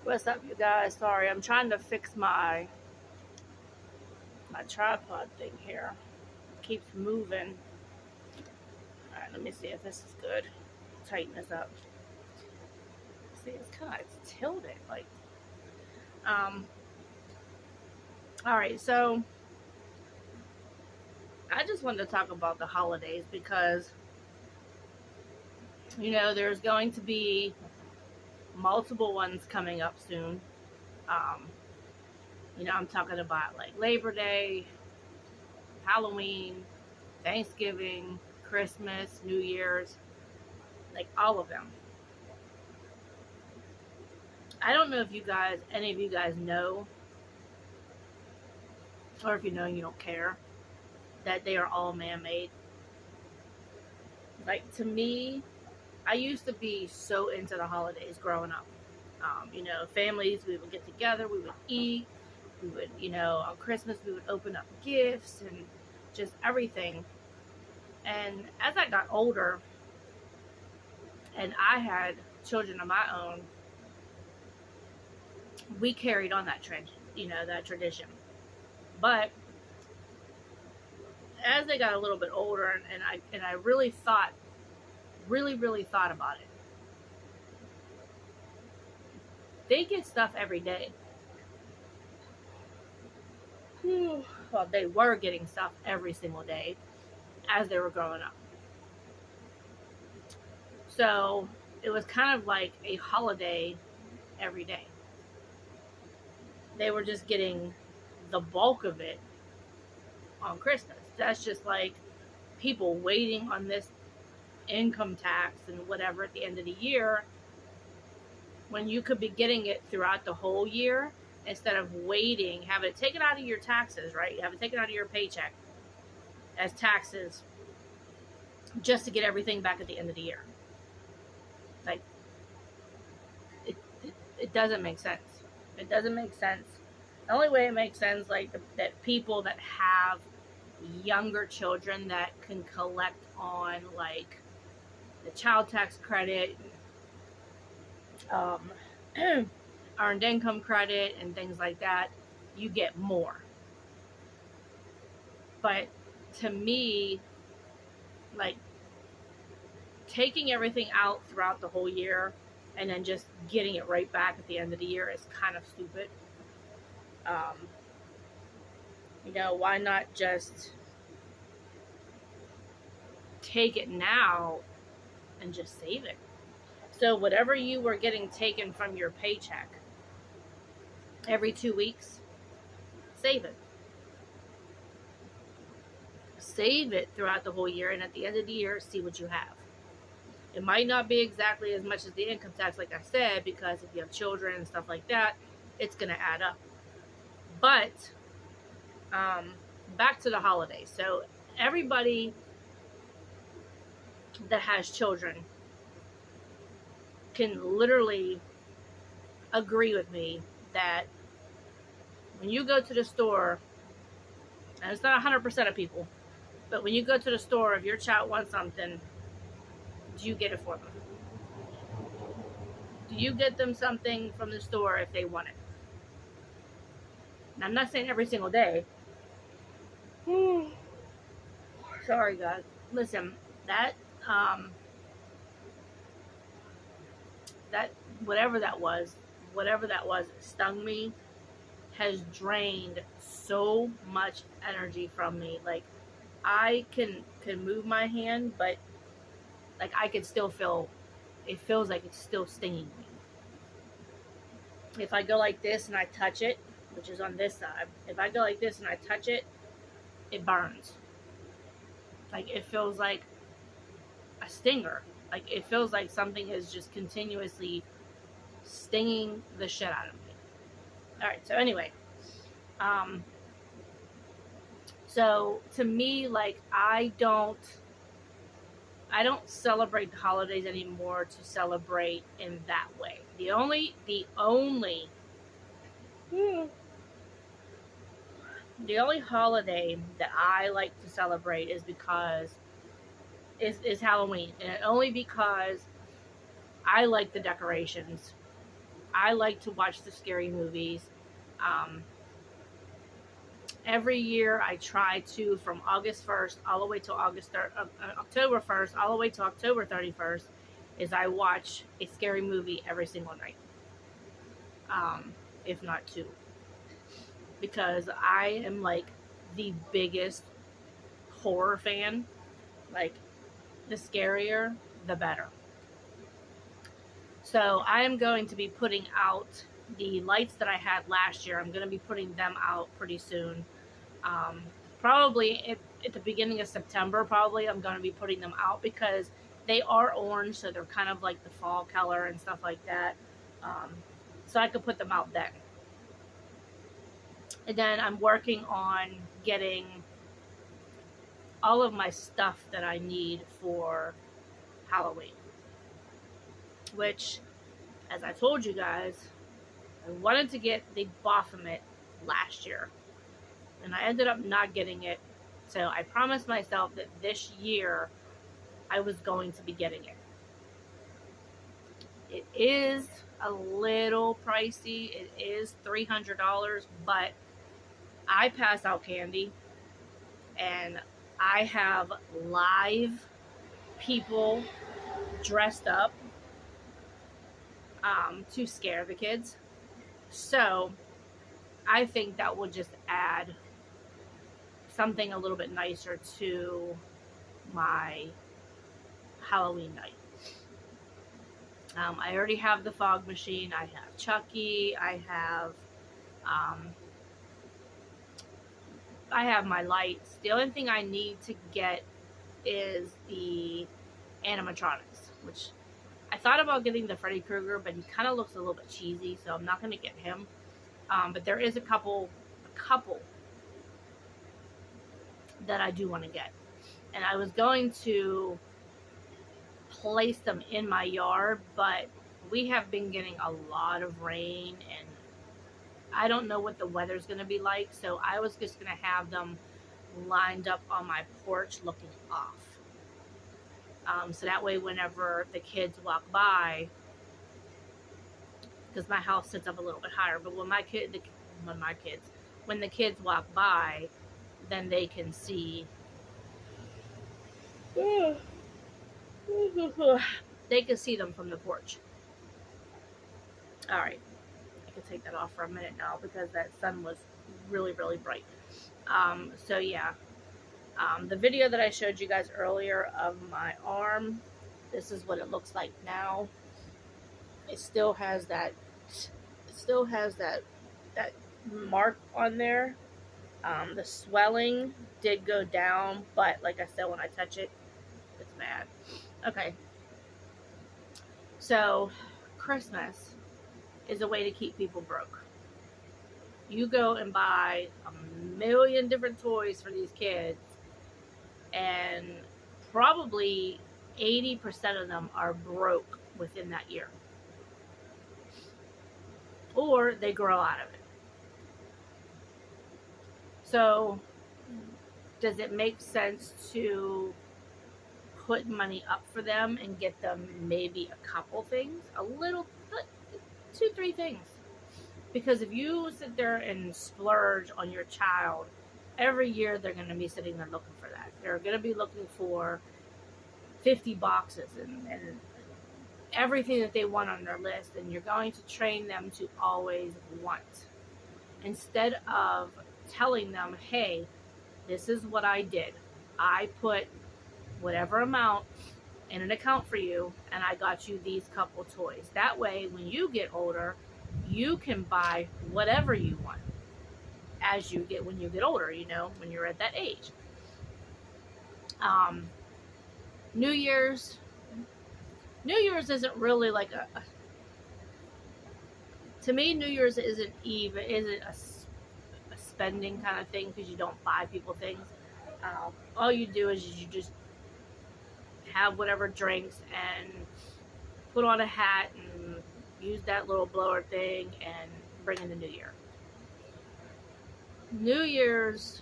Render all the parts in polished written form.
What's up, you guys? Sorry, I'm trying to fix my tripod thing here. It keeps moving. All right, let me see if this is good. Tighten this up. See, it's tilted. Um. All right, so I just wanted to talk about the holidays because there's going to be multiple ones coming up soon. Um, I'm talking about like Labor Day, Halloween, Thanksgiving, Christmas, New Year's, like all of them. I don't know if any of you guys know, or if you know and you don't care, that they are all man-made. Like, to me, I used to be so into the holidays growing up. Families, we would get together, we would eat, we would, on Christmas, we would open up gifts and just everything. And as I got older and I had children of my own, we carried on that trend, that tradition. But as they got a little bit older, and I really thought about it, they get stuff every day. Well, they were getting stuff every single day as they were growing up. So it was kind of like a holiday every day. They were just getting the bulk of it on Christmas. That's just like people waiting on this income tax and whatever at the end of the year, when you could be getting it throughout the whole year instead of waiting, have it taken out of your taxes, right? You have it taken out of your paycheck as taxes just to get everything back at the end of the year. Like, it doesn't make sense. It doesn't make sense. The only way it makes sense, like, that people that have younger children that can collect on, like, the child tax credit, earned income credit, and things like that, you get more. But to me, like, taking everything out throughout the whole year and then just getting it right back at the end of the year is kind of stupid. Why not just take it now and just save it? So whatever you were getting taken from your paycheck every 2 weeks, save it. Save it throughout the whole year, and at the end of the year, see what you have. It might not be exactly as much as the income tax, like I said, because if you have children and stuff like that, it's going to add up. But back to the holidays. So everybody that has children can literally agree with me that when you go to the store, and it's not 100% of people, but when you go to the store, if your child wants something, do you get it for them? Do you get them something from the store if they want it? Now, I'm not saying every single day. Sorry, guys. Listen, that whatever that was, it stung me, has drained so much energy from me. Like, I can move my hand, but like I could still feel, it feels like it's still stinging me. If I go like this and I touch it, which is on this side, if I go like this and I touch it, it burns. Like, it feels like a stinger. Like, it feels like something is just continuously stinging the shit out of me. Alright, so anyway. So to me, like, I don't celebrate the holidays anymore to celebrate in that way. The only holiday that I like to celebrate is Halloween, and only because I like the decorations. I like to watch the scary movies. Um, every year I try to, from August 1st all the way to October 1st all the way to October 31st, is I watch a scary movie every single night, if not two, because I am like the biggest horror fan. Like, the scarier, the better. So I am going to be putting out the lights that I had last year. I'm going to be putting them out pretty soon. Um, Probably at the beginning of September, probably I'm going to be putting them out because they are orange, so they're kind of like the fall color and stuff like that. Um, so I could put them out then. And then I'm working on getting all of my stuff that I need for Halloween, which, as I told you guys, I wanted to get the Baphomet last year, and I ended up not getting it. So I promised myself that this year I was going to be getting it. It is a little pricey. It is $300, but I pass out candy, and I have live people dressed up to scare the kids. So I think that will just add something a little bit nicer to my Halloween night. I already have the fog machine. I have Chucky. I have my lights. The only thing I need to get is the animatronics, which I thought about getting the Freddy Krueger, but he kind of looks a little bit cheesy, so I'm not going to get him. But there is a couple that I do want to get. And I was going to place them in my yard, but we have been getting a lot of rain, and I don't know what the weather's going to be like, so I was just going to have them lined up on my porch looking off. So that way whenever the kids walk by, because my house sits up a little bit higher, but when the kids walk by, then they can see they can see them from the porch. Alright, I can take that off for a minute now because that sun was really, really bright. So yeah, the video that I showed you guys earlier of my arm, this is what it looks like now. It still has that mark on there. The swelling did go down, but like I said, when I touch it, it's bad. Okay. So, Christmas is a way to keep people broke. You go and buy a million different toys for these kids, and probably 80% of them are broke within that year. Or they grow out of it. So, does it make sense to put money up for them and get them maybe a couple things? A little, 2-3 things. Because if you sit there and splurge on your child, every year they're going to be sitting there looking for that. They're going to be looking for 50 boxes and everything that they want on their list, and you're going to train them to always want. Instead of telling them, hey, this is what I did. I put whatever amount in an account for you, and I got you these couple toys. That way, when you get older, you can buy whatever you want when you get older, when you're at that age. New Year's isn't really like to me, New Year's isn't a spending kind of thing, because you don't buy people things. All you do is you just have whatever drinks and put on a hat and use that little blower thing and bring in the new year. New Year's,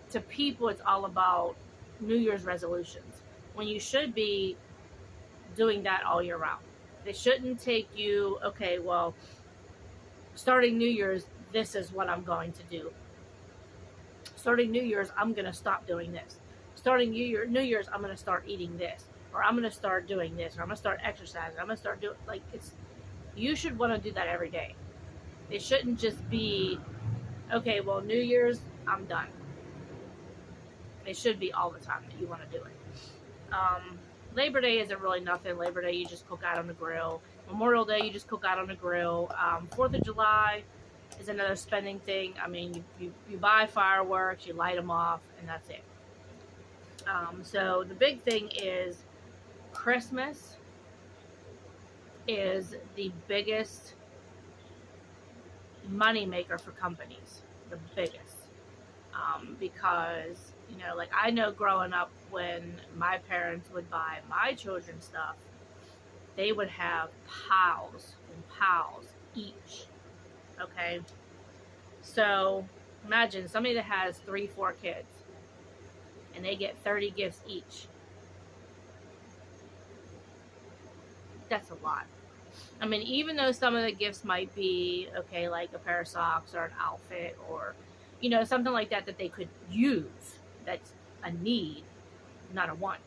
to people, it's all about New Year's resolutions, when you should be doing that all year round. They shouldn't take you, okay, well, starting New Year's, this is what I'm going to do. Starting New Year's, I'm going to stop doing this. Starting New Year's, I'm going to start eating this. Or I'm going to start doing this. Or I'm going to start exercising. I'm going to start doing, like, you should want to do that every day. It shouldn't just be, okay, well, New Year's, I'm done. It should be all the time that you want to do it. Labor Day isn't really nothing. Labor Day, you just cook out on the grill. Memorial Day, you just cook out on the grill. 4th of July is another spending thing. I mean, you buy fireworks, you light them off, and that's it. So the big thing is Christmas is the biggest money maker for companies. The biggest. Because, you know, like I know growing up when my parents would buy my children stuff, they would have piles and piles each. Okay? So imagine somebody that has 3-4 kids and they get 30 gifts each. That's a lot. I mean, even though some of the gifts might be, okay, like a pair of socks or an outfit or, you know, something like that that they could use, that's a need, not a want.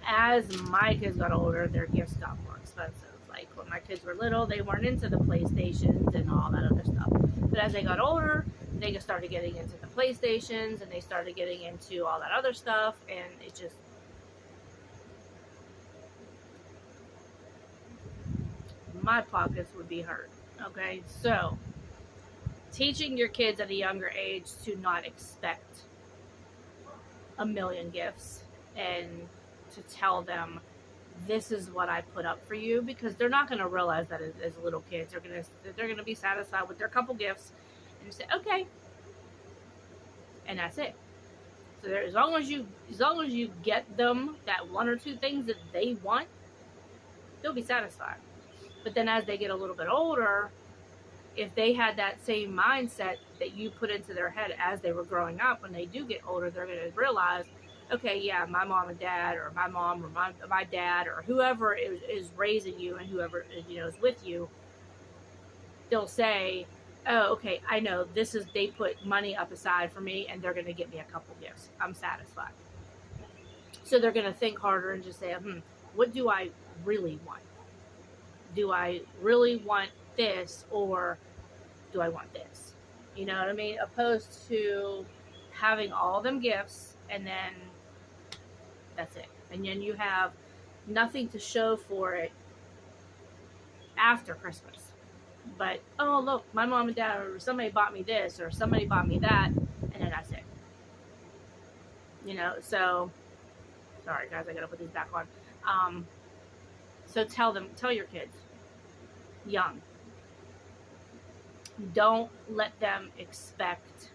As my kids got older, their gifts got more expensive. Like when my kids were little, they weren't into the PlayStations and all that other stuff. But as they got older, they just started getting into the PlayStations and they started getting into all that other stuff, and it just, my pockets would be hurt. Okay, so teaching your kids at a younger age to not expect a million gifts and to tell them this is what I put up for you, because they're not going to realize that as little kids. They're going to be satisfied with their couple gifts and say okay, and that's it. So as long as you get them that 1 or 2 things that they want, they'll be satisfied. But then as they get a little bit older, if they had that same mindset that you put into their head as they were growing up, when they do get older, they're going to realize, okay, yeah, my mom and dad, or my mom or my dad, or whoever is raising you and whoever, you know, is with you, they'll say, oh, okay, I know they put money up aside for me and they're going to get me a couple gifts. I'm satisfied. So they're going to think harder and just say, what do I really want? Do I really want this, or do I want this? You know what I mean? Opposed to having all them gifts and then that's it. And then you have nothing to show for it after Christmas. But, oh, look, my mom and dad, or somebody bought me this, or somebody bought me that, and then that's it. You know, so, sorry guys, I gotta put these back on. So tell your kids, young, don't let them expect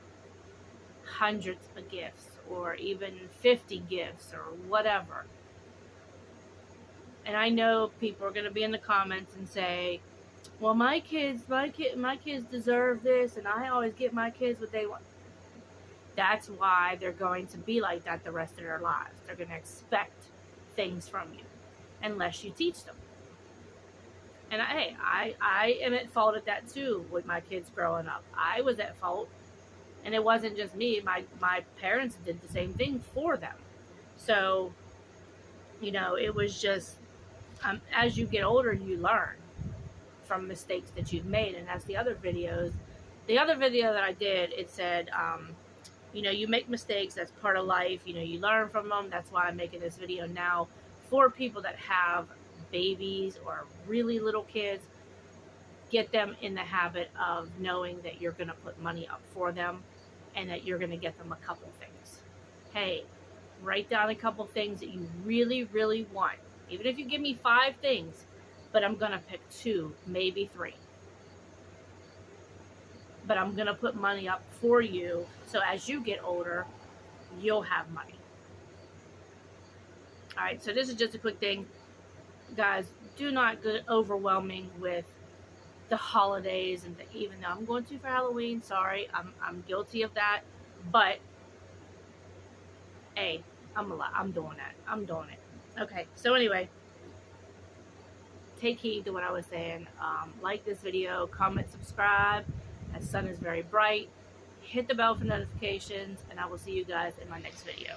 hundreds of gifts or even 50 gifts or whatever. And I know people are going to be in the comments and say, well, my kids deserve this, and I always get my kids what they want. That's why they're going to be like that the rest of their lives. They're going to expect things from you unless you teach them. And I am at fault at that too with my kids growing up. I was at fault. And it wasn't just me. My parents did the same thing for them. So, you know, it was just, as you get older, you learn from mistakes that you've made. And as the other video that I did, it said, you know, you make mistakes. That's part of life. You know, you learn from them. That's why I'm making this video now for people that have babies or really little kids. Get them in the habit of knowing that you're going to put money up for them and that you're going to get them a couple things. Hey, write down a couple things that you really, really want. Even if you give me 5 things, but I'm going to pick 2, maybe 3. But I'm going to put money up for you so as you get older, you'll have money. All right, so this is just a quick thing. Guys, do not get overwhelming with the holidays, and even though I'm going to for Halloween, sorry, I'm guilty of that, but hey, I'm doing that. I'm doing it. Okay, so anyway, take heed to what I was saying. Like this video, comment, subscribe. The sun is very bright. Hit the bell for notifications, and I will see you guys in my next video.